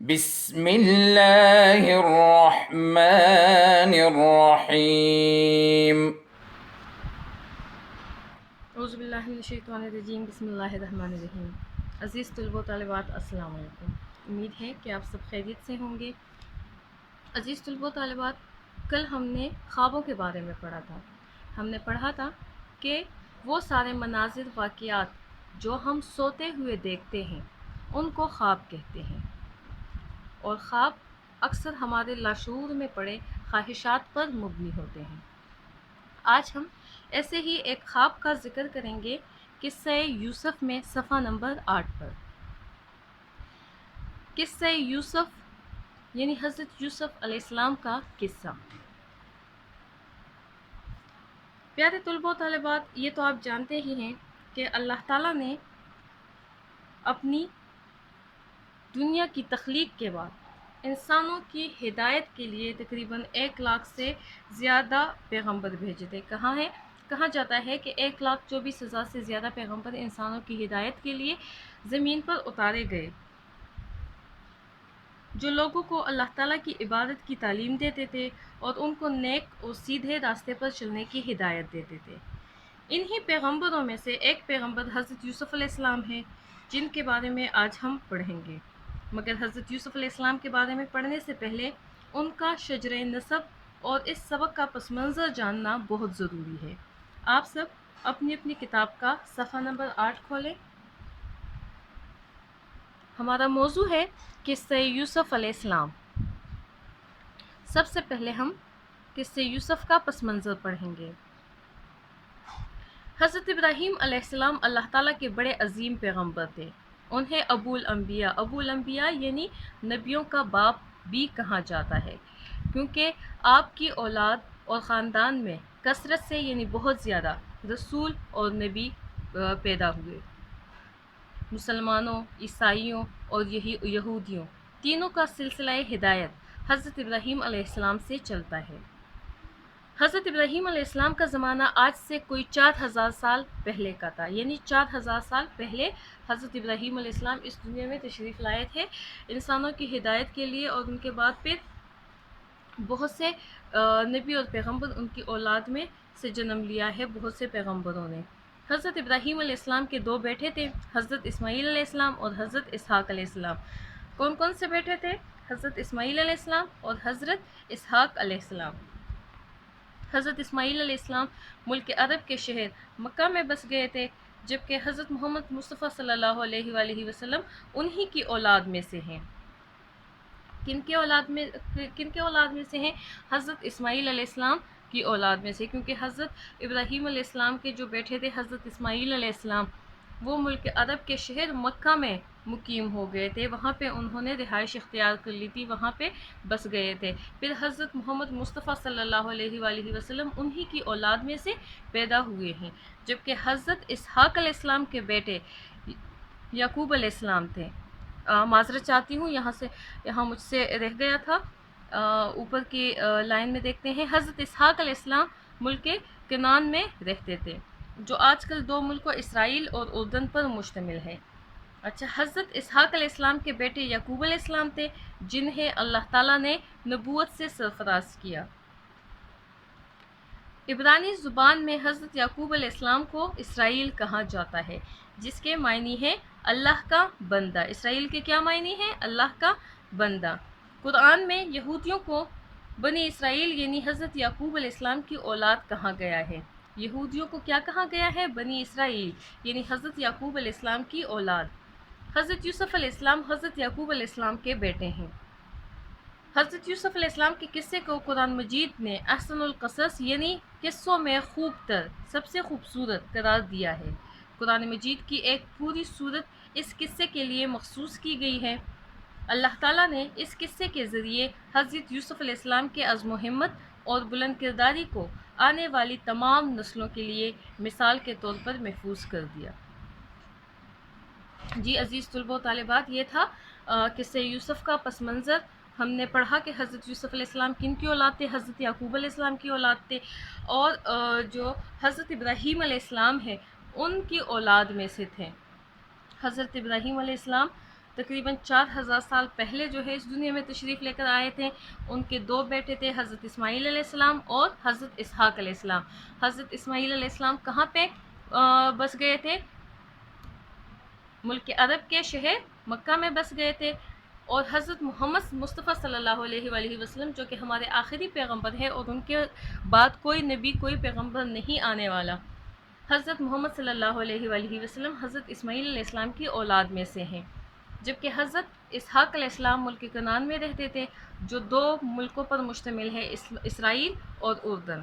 بسم اللہ الرحمن الرحیم۔ اعوذ باللہ من الشیطان الرجیم، بسم اللہ الرحمن الرحیم۔ عزیز طلبہ و طالبات، السلام علیکم۔ امید ہے کہ آپ سب خیریت سے ہوں گے۔ عزیز طلبہ و طالبات، کل ہم نے خوابوں کے بارے میں پڑھا تھا۔ ہم نے پڑھا تھا کہ وہ سارے مناظر واقعات جو ہم سوتے ہوئے دیکھتے ہیں ان کو خواب کہتے ہیں، اور خواب اکثر ہمارے لاشعور میں پڑے خواہشات پر مبنی ہوتے ہیں۔ آج ہم ایسے ہی ایک خواب کا ذکر کریں گے، قصہ یوسف میں صفحہ نمبر 8 پر۔ قصہ یوسف یعنی حضرت یوسف علیہ السلام کا قصہ۔ پیارے طلبہ و طالبات، یہ تو آپ جانتے ہی ہیں کہ اللہ تعالیٰ نے اپنی دنیا کی تخلیق کے بعد انسانوں کی ہدایت کے لیے تقریباً 1,00,000 سے زیادہ پیغمبر بھیجے تھے۔ کہا جاتا ہے کہ 1,24,000 سے زیادہ پیغمبر انسانوں کی ہدایت کے لیے زمین پر اتارے گئے، جو لوگوں کو اللہ تعالیٰ کی عبادت کی تعلیم دیتے تھے اور ان کو نیک اور سیدھے راستے پر چلنے کی ہدایت دیتے تھے۔ انہی پیغمبروں میں سے ایک پیغمبر حضرت یوسف علیہ السلام ہیں، جن کے بارے میں آج ہم پڑھیں گے۔ مگر حضرت یوسف علیہ السلام کے بارے میں پڑھنے سے پہلے ان کا شجرہ نسب اور اس سبق کا پس منظر جاننا بہت ضروری ہے۔ آپ سب اپنی اپنی کتاب کا صفحہ نمبر 8 کھولیں۔ ہمارا موضوع ہے قصہ یوسف علیہ السلام۔ سب سے پہلے ہم قصہ یوسف کا پس منظر پڑھیں گے۔ حضرت ابراہیم علیہ السلام اللہ تعالیٰ کے بڑے عظیم پیغمبر تھے۔ انہیں ابو الانبیاء یعنی نبیوں کا باپ بھی کہا جاتا ہے، کیونکہ آپ کی اولاد اور خاندان میں کثرت سے یعنی بہت زیادہ رسول اور نبی پیدا ہوئے۔ مسلمانوں، عیسائیوں اور یہودیوں تینوں کا سلسلہ ہدایت حضرت ابراہیم علیہ السلام سے چلتا ہے۔ حضرت ابراہیم علیہ السلام کا زمانہ آج سے کوئی 4,000 سال پہلے کا تھا، یعنی 4,000 سال پہلے حضرت ابراہیم علیہ السلام اس دنیا میں تشریف لائے تھے انسانوں کی ہدایت کے لیے، اور ان کے بعد پھر بہت سے نبی اور پیغمبر ان کی اولاد میں سے جنم لیا ہے، بہت سے پیغمبروں نے۔ حضرت ابراہیم علیہ السلام کے 2 بیٹے تھے، حضرت اسماعیل علیہ السلام اور حضرت اسحاق علیہ السلام۔ کون کون سے بیٹے تھے؟ حضرت اسماعیل علیہ السلام اور حضرت اسحاق علیہ السلام۔ حضرت اسماعیل علیہ السلام ملک عرب کے شہر مکہ میں بس گئے تھے، جبکہ حضرت محمد مصطفیٰ صلی اللہ علیہ وآلہ وسلم انہی کی اولاد میں سے ہیں۔ کن کے اولاد میں سے ہیں؟ حضرت اسماعیل علیہ السلام کی اولاد میں سے، کیونکہ حضرت ابراہیم علیہ السلام کے جو بیٹے تھے حضرت اسماعیل علیہ السلام، وہ ملک عرب کے شہر مکہ میں مقیم ہو گئے تھے، وہاں پہ انہوں نے رہائش اختیار کر لی تھی، وہاں پہ بس گئے تھے۔ پھر حضرت محمد مصطفیٰ صلی اللہ علیہ وآلہ وسلم انہی کی اولاد میں سے پیدا ہوئے ہیں، جبکہ حضرت اسحاق علیہ السلام کے بیٹے یعقوب علیہ السلام تھے۔ معذرت چاہتی ہوں، یہاں مجھ سے رہ گیا تھا، اوپر کی لائن میں دیکھتے ہیں۔ حضرت اسحاق علیہ السلام ملک کنعان میں رہتے تھے، جو آج کل 2 ملکوں اسرائیل اور اردن پر مشتمل ہے۔ اچھا، حضرت اسحاق علیہ السلام کے بیٹے یعقوب علیہ السلام تھے، جنہیں اللہ تعالیٰ نے نبوت سے سرفراز کیا۔ عبرانی زبان میں حضرت یعقوب علیہ السلام کو اسرائیل کہا جاتا ہے، جس کے معنی ہے اللہ کا بندہ۔ اسرائیل کے کیا معنی ہے؟ اللہ کا بندہ۔ قرآن میں یہودیوں کو بنی اسرائیل یعنی حضرت یعقوب علیہ السلام کی اولاد کہا گیا ہے۔ یہودیوں کو کیا کہا گیا ہے؟ بنی اسرائیل یعنی حضرت یعقوب علیہ السلام کی اولاد۔ حضرت یوسف علیہ السلام حضرت یعقوب علیہ السلام کے بیٹے ہیں۔ حضرت یوسف علیہ السلام کے قصے کو قرآن مجید نے احسن القصص یعنی قصوں میں خوب تر، سب سے خوبصورت قرار دیا ہے۔ قرآن مجید کی ایک پوری سورت اس قصے کے لیے مخصوص کی گئی ہے۔ اللہ تعالیٰ نے اس قصے کے ذریعے حضرت یوسف علیہ السلام کے عزم و ہمت اور بلند کرداری کو آنے والی تمام نسلوں کے لیے مثال کے طور پر محفوظ کر دیا۔ جی عزیز طلبہ و طالبات، یہ تھا قصہ یوسف کا پس منظر۔ ہم نے پڑھا کہ حضرت یوسف علیہ السلام کن کی اولاد تھے؟ حضرت یعقوب علیہ السلام کی اولاد تھے، اور جو حضرت ابراہیم علیہ السلام ہے ان کی اولاد میں سے تھے۔ حضرت ابراہیم علیہ السلام تقریباً 4000 سال پہلے جو ہے اس دنیا میں تشریف لے کر آئے تھے۔ ان کے 2 بیٹے تھے، حضرت اسماعیل علیہ السلام اور حضرت اسحاق علیہ السلام۔ حضرت اسماعیل علیہ السلام کہاں پہ بس گئے تھے؟ ملک عرب کے شہر مکہ میں بس گئے تھے، اور حضرت محمد مصطفیٰ صلی اللہ علیہ وآلہ وسلم جو کہ ہمارے آخری پیغمبر ہیں، اور ان کے بعد کوئی نبی کوئی پیغمبر نہیں آنے والا، حضرت محمد صلی اللہ علیہ وآلہ وسلم حضرت اسماعیل علیہ السلام کی اولاد میں سے ہیں، جبکہ حضرت اسحاق علیہ السلام ملک کنعان میں رہتے تھے، جو 2 ملکوں پر مشتمل ہے، اسرائیل اور اردن۔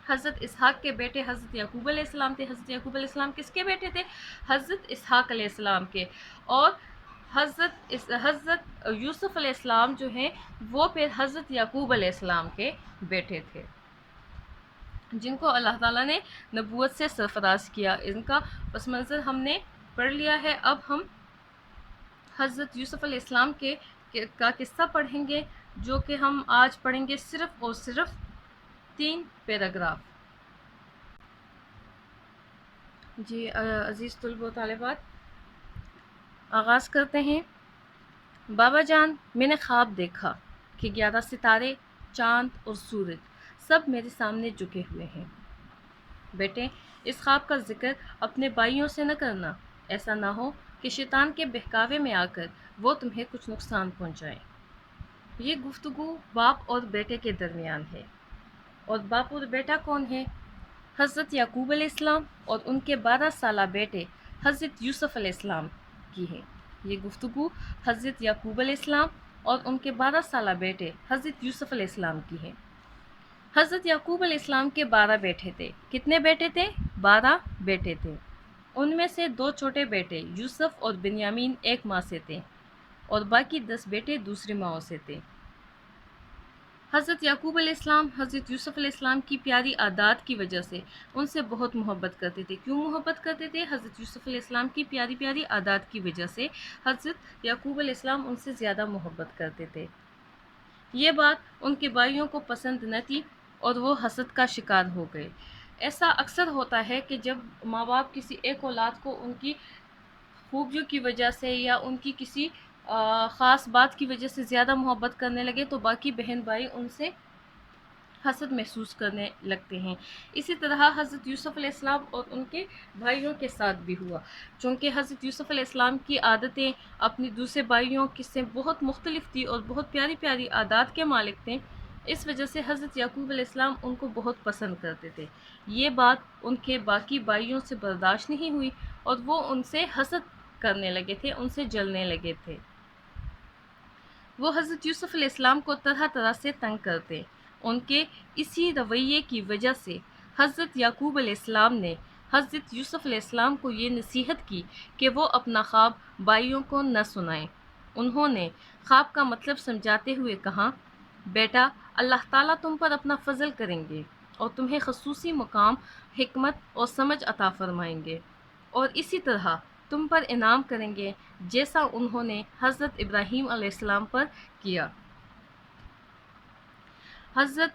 حضرت اسحاق کے بیٹے حضرت یعقوب علیہ السلام تھے۔ حضرت یعقوب علیہ السلام کس کے بیٹے تھے؟ حضرت اسحاق علیہ السلام کے۔ اور حضرت یوسف علیہ السلام جو ہیں وہ پھر حضرت یعقوب علیہ السلام کے بیٹے تھے، جن کو اللہ تعالیٰ نے نبوت سے سرفراز کیا۔ ان کا پس منظر ہم نے پڑھ لیا ہے۔ اب ہم حضرت یوسف علیہ السلام کا قصہ پڑھیں گے، جو کہ ہم آج پڑھیں گے صرف اور صرف 3 پیراگراف۔ جی عزیز طلبہ و طالبات، آغاز کرتے ہیں۔ بابا جان، میں نے خواب دیکھا کہ 11 ستارے، چاند اور سورج سب میرے سامنے جھکے ہوئے ہیں۔ بیٹے، اس خواب کا ذکر اپنے بھائیوں سے نہ کرنا، ایسا نہ ہو کہ شیطان کے بہکاوے میں آ کر وہ تمہیں کچھ نقصان پہنچائیں۔ یہ گفتگو باپ اور بیٹے کے درمیان ہے۔ اور باپ اور بیٹا کون ہے؟ حضرت یعقوب علیہ السلام اور ان کے 12 سالہ بیٹے حضرت یوسف علیہ السلام کی ہے۔ یہ گفتگو حضرت یعقوب علیہ السلام اور ان کے 12 سالہ بیٹے حضرت یوسف علیہ السلام کی ہے۔ حضرت یعقوب علیہ السلام کے 12 بیٹے تھے۔ کتنے بیٹے تھے؟ 12 بیٹے تھے۔ ان میں سے 2 چھوٹے بیٹے یوسف اور بنیامین ایک ماں سے تھے، اور باقی 10 بیٹے دوسری ماؤں سے تھے۔ حضرت یعقوب علیہ السلام حضرت یوسف علیہ السلام کی پیاری عادات کی وجہ سے ان سے بہت محبت کرتے تھے۔ کیوں محبت کرتے تھے؟ حضرت یوسف علیہ السلام کی پیاری پیاری عادات کی وجہ سے حضرت یعقوب علیہ السلام ان سے زیادہ محبت کرتے تھے۔ یہ بات ان کے بھائیوں کو پسند نہ تھی اور وہ حسد کا شکار ہو گئے۔ ایسا اکثر ہوتا ہے کہ جب ماں باپ کسی ایک اولاد کو ان کی خوبیوں کی وجہ سے یا ان کی کسی خاص بات کی وجہ سے زیادہ محبت کرنے لگے تو باقی بہن بھائی ان سے حسد محسوس کرنے لگتے ہیں۔ اسی طرح حضرت یوسف علیہ السلام اور ان کے بھائیوں کے ساتھ بھی ہوا۔ چونکہ حضرت یوسف علیہ السلام کی عادتیں اپنی دوسرے بھائیوں سے بہت مختلف تھی اور بہت پیاری پیاری عادات کے مالک تھے، اس وجہ سے حضرت یعقوب علیہ السلام ان کو بہت پسند کرتے تھے۔ یہ بات ان کے باقی بھائیوں سے برداشت نہیں ہوئی اور وہ ان سے حسد کرنے لگے تھے، ان سے جلنے لگے تھے۔ وہ حضرت یوسف علیہ السلام کو طرح طرح سے تنگ کرتے۔ ان کے اسی رویے کی وجہ سے حضرت یعقوب علیہ السلام نے حضرت یوسف علیہ السلام کو یہ نصیحت کی کہ وہ اپنا خواب بھائیوں کو نہ سنائیں۔ انہوں نے خواب کا مطلب سمجھاتے ہوئے کہا، بیٹا، اللہ تعالیٰ تم پر اپنا فضل کریں گے اور تمہیں خصوصی مقام، حکمت اور سمجھ عطا فرمائیں گے، اور اسی طرح تم پر انعام کریں گے جیسا انہوں نے حضرت ابراہیم علیہ السلام پر کیا۔ حضرت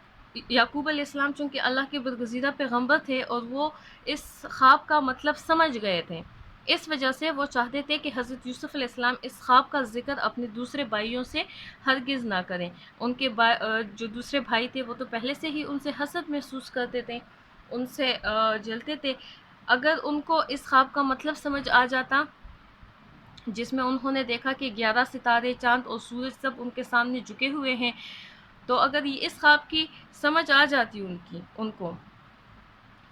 یعقوب علیہ السلام چونکہ اللہ کے برگزیدہ پیغمبر تھے اور وہ اس خواب کا مطلب سمجھ گئے تھے، اس وجہ سے وہ چاہتے تھے کہ حضرت یوسف علیہ السلام اس خواب کا ذکر اپنے دوسرے بھائیوں سے ہرگز نہ کریں۔ ان کے جو دوسرے بھائی تھے وہ تو پہلے سے ہی ان سے حسد محسوس کرتے تھے، ان سے جلتے تھے۔ اگر ان کو اس خواب کا مطلب سمجھ آ جاتا، جس میں انہوں نے دیکھا کہ 11 ستارے، چاند اور سورج سب ان کے سامنے جھکے ہوئے ہیں، تو اگر اس خواب کی سمجھ آ جاتی ان کو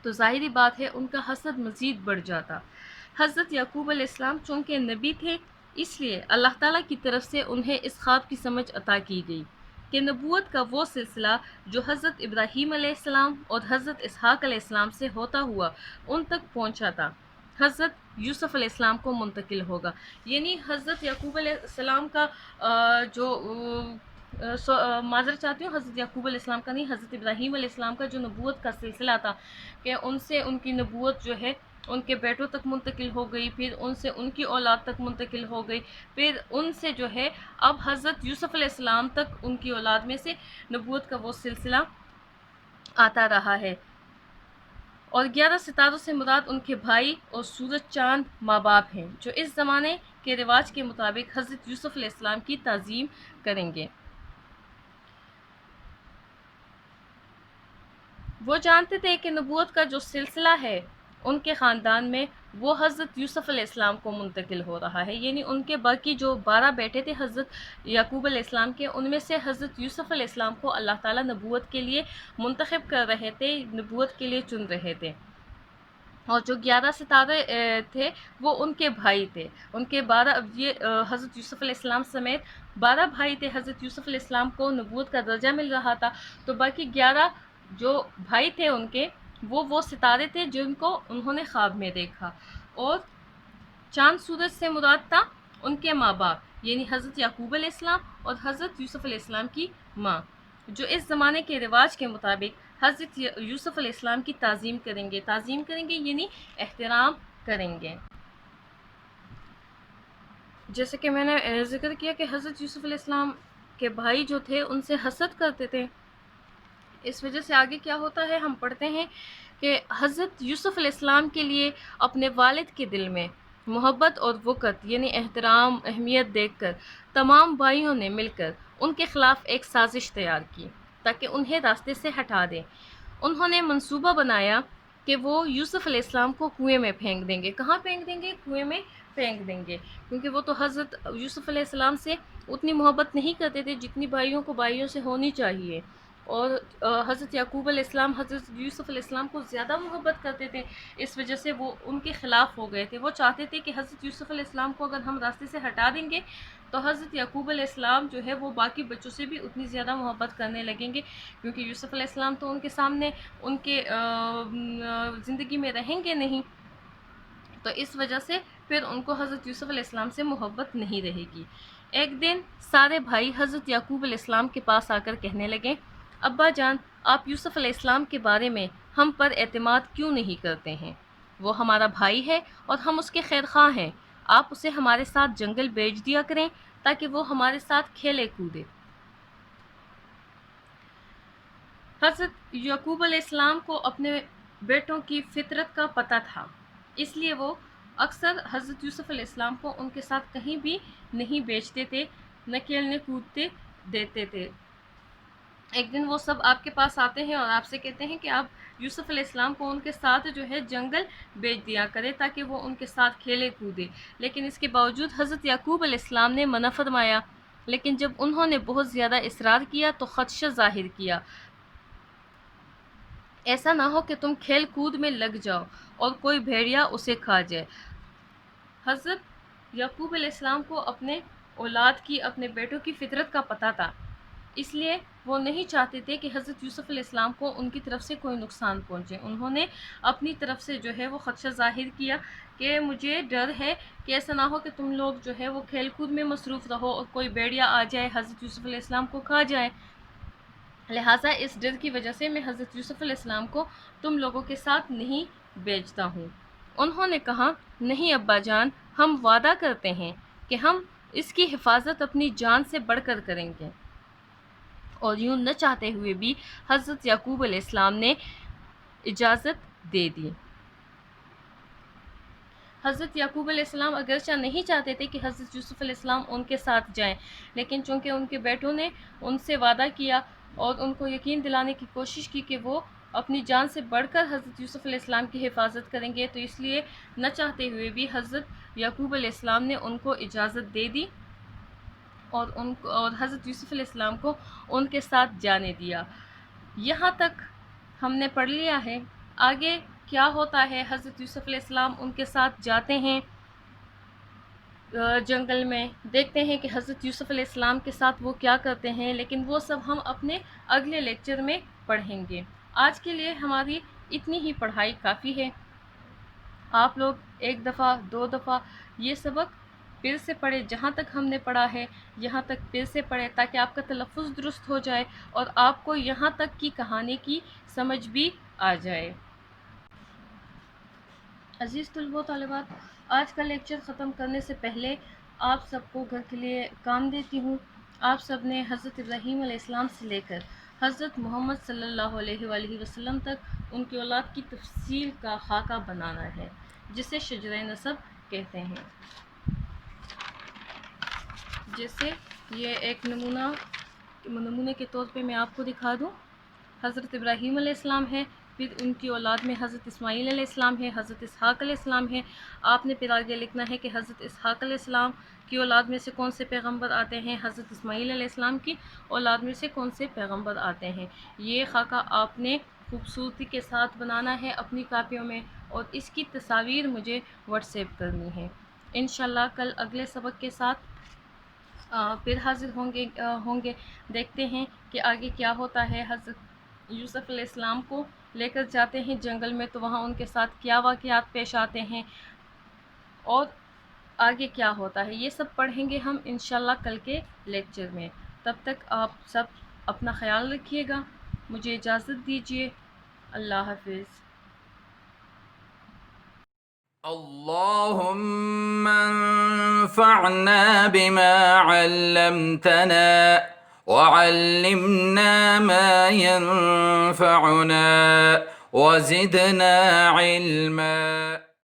تو ظاہری بات ہے ان کا حسد مزید بڑھ جاتا۔ حضرت یعقوب علیہ السلام چونکہ نبی تھے، اس لیے اللہ تعالیٰ کی طرف سے انہیں اس خواب کی سمجھ عطا کی گئی کہ نبوت کا وہ سلسلہ جو حضرت ابراہیم علیہ السلام اور حضرت اسحاق علیہ السلام سے ہوتا ہوا ان تک پہنچا تھا، حضرت یوسف علیہ السلام کو منتقل ہوگا۔ یعنی حضرت یعقوب علیہ السلام کا معذرت چاہتی ہوں، حضرت یعقوب علیہ السلام کا نہیں، حضرت ابراہیم علیہ السلام کا جو نبوت کا سلسلہ تھا کہ ان سے ان کی نبوت جو ہے ان کے بیٹوں تک منتقل ہو گئی، پھر ان سے ان کی اولاد تک منتقل ہو گئی، پھر ان سے جو ہے اب حضرت یوسف علیہ السلام تک ان کی اولاد میں سے نبوت کا وہ سلسلہ آتا رہا ہے۔ اور 11 ستاروں سے مراد ان کے بھائی اور سورج چاند ماں باپ ہیں جو اس زمانے کے رواج کے مطابق حضرت یوسف علیہ السلام کی تعظیم کریں گے۔ وہ جانتے تھے کہ نبوت کا جو سلسلہ ہے ان کے خاندان میں وہ حضرت یوسف علیہ السلام کو منتقل ہو رہا ہے، یعنی ان کے باقی جو 12 بیٹے تھے حضرت یعقوب علیہ السلام کے، ان میں سے حضرت یوسف علیہ السلام کو اللہ تعالیٰ نبوت کے لیے منتخب کر رہے تھے، نبوت کے لیے چن رہے تھے۔ اور جو 11 ستارے تھے وہ ان کے بھائی تھے، ان کے 12 حضرت یوسف علیہ السلام سمیت 12 بھائی تھے۔ حضرت یوسف علیہ السلام کو نبوت کا درجہ مل رہا تھا، تو باقی 11 جو بھائی تھے ان کے وہ ستارے تھے جن کو انہوں نے خواب میں دیکھا۔ اور چاند سورج سے مراد تھا ان کے ماں باپ، یعنی حضرت یعقوب علیہ السلام اور حضرت یوسف علیہ السلام کی ماں، جو اس زمانے کے رواج کے مطابق حضرت یوسف علیہ السلام کی تعظیم کریں گے یعنی احترام کریں گے۔ جیسے کہ میں نے ذکر کیا کہ حضرت یوسف علیہ السلام کے بھائی جو تھے ان سے حسد کرتے تھے، اس وجہ سے آگے کیا ہوتا ہے ہم پڑھتے ہیں کہ حضرت یوسف علیہ السلام کے لیے اپنے والد کے دل میں محبت اور وقت یعنی احترام اہمیت دیکھ کر تمام بھائیوں نے مل کر ان کے خلاف ایک سازش تیار کی تاکہ انہیں راستے سے ہٹا دیں۔ انہوں نے منصوبہ بنایا کہ وہ یوسف علیہ السلام کو کنویں میں پھینک دیں گے۔ کہاں پھینک دیں گے؟ کنویں میں پھینک دیں گے، کیونکہ وہ تو حضرت یوسف علیہ السلام سے اتنی محبت نہیں کرتے تھے جتنی بھائیوں کو بھائیوں سے ہونی چاہیے، اور حضرت یعقوب علیہ السلام حضرت یوسف علیہ السلام کو زیادہ محبت کرتے تھے، اس وجہ سے وہ ان کے خلاف ہو گئے تھے۔ وہ چاہتے تھے کہ حضرت یوسف علیہ السلام کو اگر ہم راستے سے ہٹا دیں گے تو حضرت یعقوب علیہ السلام جو ہے وہ باقی بچوں سے بھی اتنی زیادہ محبت کرنے لگیں گے، کیونکہ یوسف علیہ السلام تو ان کے سامنے ان کے زندگی میں رہیں گے نہیں، تو اس وجہ سے پھر ان کو حضرت یوسف علیہ السلام سے محبت نہیں رہے گی۔ ایک دن سارے بھائی حضرت یعقوب علیہ السلام کے پاس آ کر کہنے لگے، ابا جان، آپ یوسف علیہ السلام کے بارے میں ہم پر اعتماد کیوں نہیں کرتے ہیں؟ وہ ہمارا بھائی ہے اور ہم اس کے خیر خواہ ہیں، آپ اسے ہمارے ساتھ جنگل بھیج دیا کریں تاکہ وہ ہمارے ساتھ کھیلے کودے۔ حضرت یعقوب علیہ السلام کو اپنے بیٹوں کی فطرت کا پتہ تھا، اس لیے وہ اکثر حضرت یوسف علیہ السلام کو ان کے ساتھ کہیں بھی نہیں بیچتے تھے، نہ کھیلنے کودتے دیتے تھے۔ ایک دن وہ سب آپ کے پاس آتے ہیں اور آپ سے کہتے ہیں کہ آپ یوسف علیہ السلام کو ان کے ساتھ جو ہے جنگل بیچ دیا کرے تاکہ وہ ان کے ساتھ کھیلے کودے، لیکن اس کے باوجود حضرت یعقوب علیہ السلام نے منع فرمایا۔ لیکن جب انہوں نے بہت زیادہ اصرار کیا تو خدشہ ظاہر کیا، ایسا نہ ہو کہ تم کھیل کود میں لگ جاؤ اور کوئی بھیڑیا اسے کھا جائے۔ حضرت یعقوب علیہ السلام کو اپنے اولاد کی، اپنے بیٹوں کی فطرت کا پتہ تھا، اس لیے وہ نہیں چاہتے تھے کہ حضرت یوسف علیہ السلام کو ان کی طرف سے کوئی نقصان پہنچے۔ انہوں نے اپنی طرف سے جو ہے وہ خدشہ ظاہر کیا کہ مجھے ڈر ہے کہ ایسا نہ ہو کہ تم لوگ جو ہے وہ کھیل کود میں مصروف رہو اور کوئی بھیڑیا آ جائے حضرت یوسف علیہ السلام کو کھا جائے، لہٰذا اس ڈر کی وجہ سے میں حضرت یوسف علیہ السلام کو تم لوگوں کے ساتھ نہیں بیچتا ہوں۔ انہوں نے کہا، نہیں ابا جان، ہم وعدہ کرتے ہیں کہ ہم اس کی حفاظت اپنی جان سے بڑھ کر کریں گے۔ اور یوں نہ چاہتے ہوئے بھی حضرت یعقوب علیہ السلام نے اجازت دے دی۔ حضرت یعقوب علیہ السلام اگرچہ نہیں چاہتے تھے کہ حضرت یوسف علیہ السلام ان کے ساتھ جائیں، لیکن چونکہ ان کے بیٹوں نے ان سے وعدہ کیا اور ان کو یقین دلانے کی کوشش کی کہ وہ اپنی جان سے بڑھ کر حضرت یوسف علیہ السلام کی حفاظت کریں گے، تو اس لیے نہ چاہتے ہوئے بھی حضرت یعقوب علیہ السلام نے ان کو اجازت دے دی اور حضرت یوسف علیہ السلام کو ان کے ساتھ جانے دیا۔ یہاں تک ہم نے پڑھ لیا ہے، آگے کیا ہوتا ہے؟ حضرت یوسف علیہ السلام ان کے ساتھ جاتے ہیں جنگل میں، دیکھتے ہیں کہ حضرت یوسف علیہ السلام کے ساتھ وہ کیا کرتے ہیں، لیکن وہ سب ہم اپنے اگلے لیکچر میں پڑھیں گے۔ آج کے لیے ہماری اتنی ہی پڑھائی کافی ہے۔ آپ لوگ ایک دفعہ، دو دفعہ یہ سبق پھر سے پڑھیں، جہاں تک ہم نے پڑھا ہے یہاں تک پھر سے پڑھیں تاکہ آپ کا تلفظ درست ہو جائے اور آپ کو یہاں تک کی کہانی کی سمجھ بھی آ جائے۔ عزیز طلباء و طالبات، آج کا لیکچر ختم کرنے سے پہلے آپ سب کو گھر کے لیے کام دیتی ہوں۔ آپ سب نے حضرت ابراہیم علیہ السلام سے لے کر حضرت محمد صلی اللہ علیہ وآلہ وسلم تک ان کی اولاد کی تفصیل کا خاکہ بنانا ہے، جسے شجرہ نسب کہتے ہیں۔ جیسے یہ ایک نمونے کے طور پہ میں آپ کو دکھا دوں، حضرت ابراہیم علیہ السلام ہے، پھر ان کی اولاد میں حضرت اسماعیل علیہ السلام ہے، حضرت اسحاق علیہ السلام ہے۔ آپ نے پھر آگے لکھنا ہے کہ حضرت اسحاق علیہ السلام کی اولاد میں سے کون سے پیغمبر آتے ہیں، حضرت اسماعیل علیہ السلام کی اولاد میں سے کون سے پیغمبر آتے ہیں۔ یہ خاکہ آپ نے خوبصورتی کے ساتھ بنانا ہے اپنی کاپیوں میں، اور اس کی تصاویر مجھے واٹس ایپ کرنی ہے۔ انشاءاللہ کل اگلے سبق کے ساتھ پھر حاضر ہوں گے۔ دیکھتے ہیں کہ آگے کیا ہوتا ہے۔ حضرت یوسف علیہ السلام کو لے کر جاتے ہیں جنگل میں، تو وہاں ان کے ساتھ کیا واقعات پیش آتے ہیں اور آگے کیا ہوتا ہے، یہ سب پڑھیں گے ہم انشاءاللہ کل کے لیکچر میں۔ تب تک آپ سب اپنا خیال رکھیے گا، مجھے اجازت دیجیے، اللہ حافظ۔ اللهم انفعنا بما علمتنا وعلمنا ما ينفعنا وزدنا علما